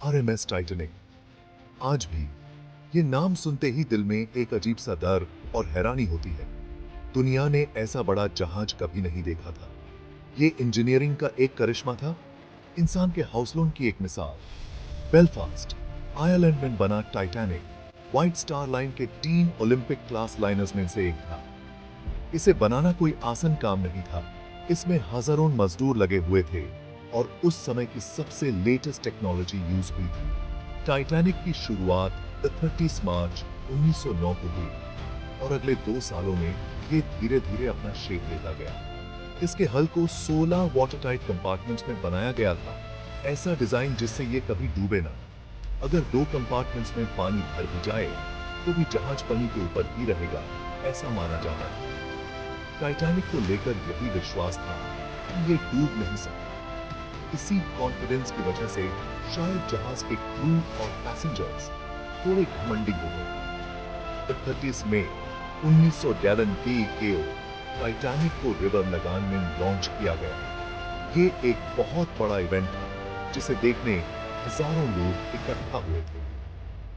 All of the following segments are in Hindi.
RMS Titanic. आज भी ये नाम सुनते ही दिल में एक अजीब सा डर और हैरानी होती है। दुनिया ने ऐसा बड़ा जहाज कभी नहीं देखा था। ये इंजीनियरिंग का एक करिश्मा था, इंसान के हौसलों की एक मिसाल। बेलफास्ट, आयरलैंड में बना टाइटैनिक व्हाइट स्टार लाइन के 3 ओलंपिक क्लास लाइनर्स में से एक था। इसे बनाना कोई आसान काम नहीं था। इसमें हजारों मजदूर लगे हुए थे और उस समय की सबसे लेटेस्ट टेक्नोलॉजी यूज हुई थी। टाइटैनिक की शुरुआत 30 मार्च 1909 को हुई और अगले 2 सालों में ये धीरे धीरे अपना शेप लेता गया। इसके हल को 16 वाटरटाइट कंपार्टमेंट्स में बनाया गया था, ऐसा डिजाइन जिससे ये कभी डूबे ना। अगर 2 कंपार्टमेंट्स में पानी भर भी जाए तो भी जहाज पानी के ऊपर ही रहेगा, ऐसा माना जाता है। टाइटैनिक को लेकर यही विश्वास था कि ये डूब नहीं सकता। इसी कॉन्फिडेंस की वजह से शायद जहाज के क्रू और पैसेंजर्स थोड़े घमंडी हो गए। 31 मई 1900 गैलन के टाइटैनिक को रिवर लगान में लॉन्च किया गया। ये एक बहुत बड़ा इवेंट था जिसे देखने हजारों लोग इकट्ठा हुए थे।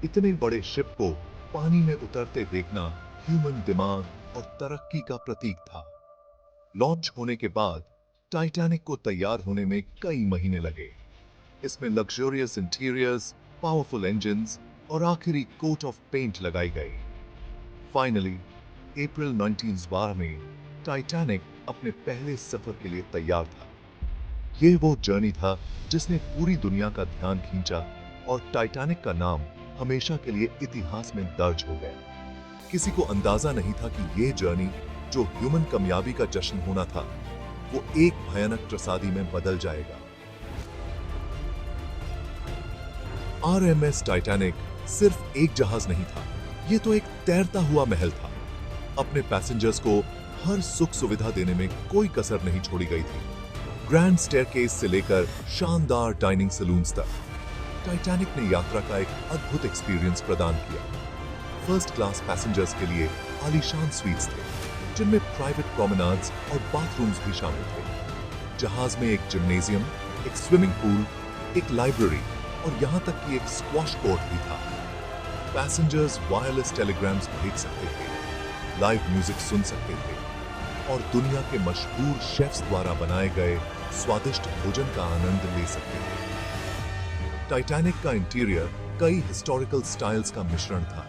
इतने बड़े शिप को पानी में उतरते देखना ह्यूमन दिमाग और तरक्की का प्रतीक था। लॉन्च होने के बाद टाइटैनिक को तैयार होने में कई महीने लगे। इसमें लग्जरियस इंटीरियर्स, पावरफुल इंजन्स और आखिरी कोट ऑफ पेंट लगाई गई। फाइनली अप्रैल 1912 में टाइटैनिक अपने पहले सफर के लिए तैयार था। यह वो जर्नी था जिसने पूरी दुनिया का ध्यान खींचा और टाइटैनिक का नाम हमेशा के लिए इतिहास में दर्ज हो गया। किसी को अंदाजा नहीं था कि यह जर्नी, जो ह्यूमन कामयाबी का जश्न होना था, वो एक भयानक त्रसादी में बदल जाएगा। आरएमएस टाइटैनिक सिर्फ एक जहाज नहीं था, ये तो एक तैरता हुआ महल था। अपने पैसेंजर्स को हर सुख सुविधा देने में कोई कसर नहीं छोड़ी गई थी। ग्रैंड स्टेयरकेस से लेकर शानदार डाइनिंग सलून्स तक टाइटैनिक ने यात्रा का एक अद्भुत एक्सपीरियंस प्रदान किया। फर्स्ट क्लास पैसेंजर्स के लिए आलीशान स्वीट्स थे, जिनमें प्राइवेट प्रोमेनाड्स और बाथरूम्स भी शामिल थे। जहाज में एक जिम्नेजियम, एक स्विमिंग पूल, एक लाइब्रेरी और यहां तक कि एक स्क्वॉश कोर्ट भी था। पैसेंजर्स वायरलेस टेलीग्राम्स भेज सकते थे, लाइव म्यूजिक सुन सकते थे और दुनिया के मशहूर शेफ्स द्वारा बनाए गए स्वादिष्ट भोजन का आनंद ले सकते थे। टाइटैनिक का इंटीरियर कई हिस्टोरिकल स्टाइल्स का मिश्रण था,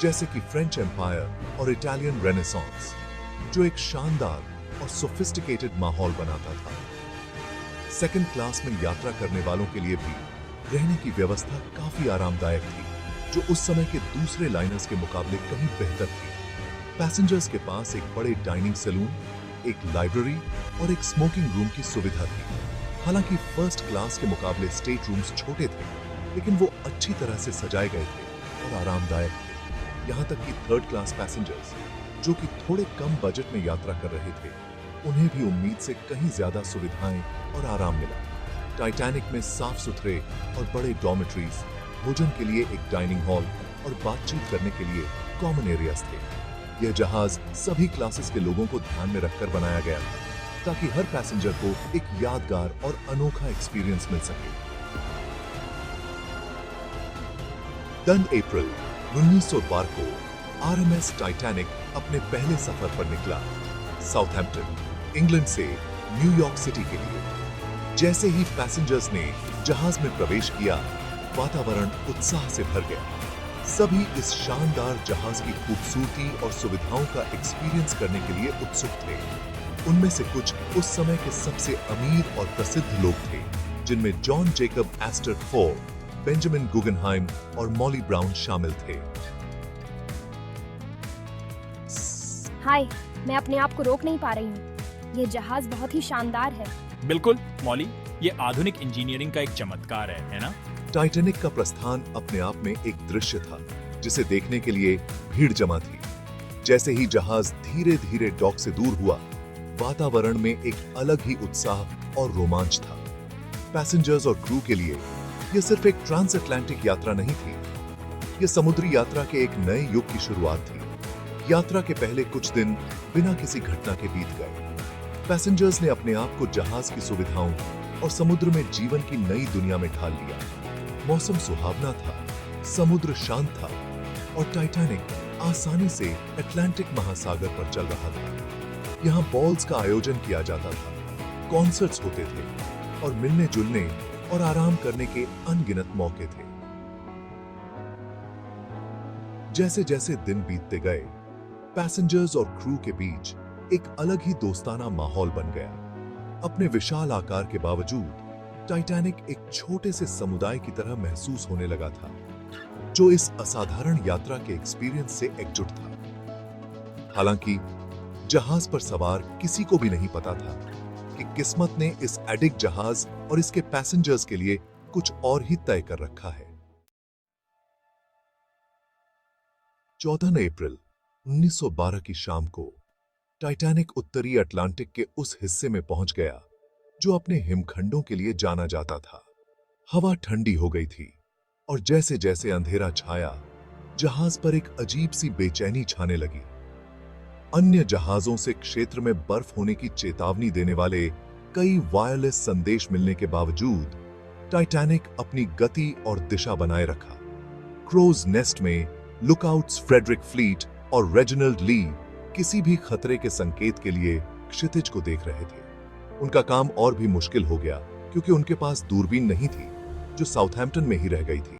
जैसे कि फ्रेंच एम्पायर और इटालियन रेनेसांस, जो एक शानदार और सोफिस्टिकेटेड माहौल बनाता था। सेकंड क्लास में यात्रा करने वालों के लिए भी रहने की व्यवस्था काफी आरामदायक थी, जो उस समय के दूसरे लाइनर्स के मुकाबले कहीं बेहतर थी। पैसेंजर्स के पास एक बड़े डाइनिंग सैलून, एक लाइब्रेरी और एक स्मोकिंग रूम की सुविधा थी। हालांकि फर्स्ट क्लास के मुकाबले स्टेट रूम्स छोटे थे, लेकिन वो अच्छी तरह से सजाए गए थे और आरामदायक थे। यहाँ तक कि थर्ड क्लास पैसेंजर्स, जो कि थोड़े कम बजट में यात्रा कर रहे थे, उन्हें भी उम्मीद से कहीं ज्यादा सुविधाएं और आराम मिला। टाइटैनिक में साफ सुथरे और बड़े डॉर्मेटरीज, भोजन के लिए एक डाइनिंग हॉल और बातचीत करने के लिए कॉमन एरियाज थे। यह जहाज सभी क्लासेस के लोगों को ध्यान में रखकर बनाया गया था, ताकि हर पैसेंजर को एक यादगार और अनोखा एक्सपीरियंस मिल सके। 10 अप्रैल 1912 को आरएमएस टाइटैनिक अपने पहले सफर पर निकला, साउथहैम्पटन, इंग्लैंड से न्यूयॉर्क सिटी के लिए। जैसे ही पैसेंजर्स ने जहाज में प्रवेश किया, वातावरण उत्साह से भर गया। सभी इस शानदार जहाज की खूबसूरती और सुविधाओं का एक्सपीरियंस करने के लिए उत्सुक थे। उनमें से कुछ उस समय के सबसे अमीर और प्रसिद्ध लोग थे, जिनमें John Jacob Astor four, Benjamin Guggenheim और मॉली ब्राउन शामिल थे। हाय, मैं अपने आप को रोक नहीं पा रही हूँ। ये जहाज बहुत ही शानदार है। बिल्कुल मॉली, ये आधुनिक इंजीनियरिंग का एक चमत्कार है ना? टाइटैनिक का प्रस्थान अपने आप में एक दृश्य था, जिसे देखने के लिए भीड़ जमा थी। जैसे ही जहाज धीरे धीरे डॉक से दूर हुआ, वातावरण में एक अलग ही उत्साह और रोमांच था। पैसेंजर्स और क्रू के लिए यह सिर्फ एक ट्रांस अटलांटिक यात्रा नहीं थी, यह समुद्री यात्रा के एक नए युग की शुरुआत थी। यात्रा के पहले कुछ दिन बिना किसी घटना के बीत गए। पैसेंजर्स ने अपने आप को जहाज की सुविधाओं और समुद्र में जीवन की नई दुनिया में ढाल लिया। मौसम सुहावना था, समुद्र शांत था और टाइटैनिक आसानी से अटलांटिक महासागर पर चल रहा था। यहाँ बॉल्स का आयोजन किया जाता था, कॉन्सर्ट्स होते थे और मिलने जुलने और आराम करने के अनगिनत मौके थे। जैसे जैसे दिन बीतते गए, पैसेंजर्स और क्रू के बीच एक अलग ही दोस्ताना माहौल बन गया। अपने विशाल आकार के बावजूद टाइटैनिक एक छोटे से समुदाय की तरह महसूस होने लगा था, जो इस असाधारण यात्रा के एक्सपीरियंस से एकजुट था। हालांकि जहाज पर सवार किसी को भी नहीं पता था कि किस्मत ने इस एडिक जहाज और इसके पैसेंजर्स के लिए कुछ और ही तय कर रखा है। 14 अप्रैल 1912 की शाम को टाइटैनिक उत्तरी अटलांटिक के उस हिस्से में पहुंच गया जो अपने हिमखंडों के लिए जाना जाता था। हवा ठंडी हो गई थी और जैसे जैसे अंधेरा छाया, जहाज पर एक अजीब सी बेचैनी छाने लगी। अन्य जहाजों से क्षेत्र में बर्फ होने की चेतावनी देने वाले कई वायरलेस संदेश मिलने के बावजूद टाइटैनिक अपनी गति और दिशा बनाए रखा। क्रोज नेस्ट में लुकआउट्स फ्रेडरिक फ्लीट और रेजिनाल्ड ली किसी भी खतरे के संकेत के लिए क्षितिज को देख रहे थे। उनका काम और भी मुश्किल हो गया क्योंकि उनके पास दूरबीन नहीं थी, जो साउथहैम्पटन में ही रह गई थी।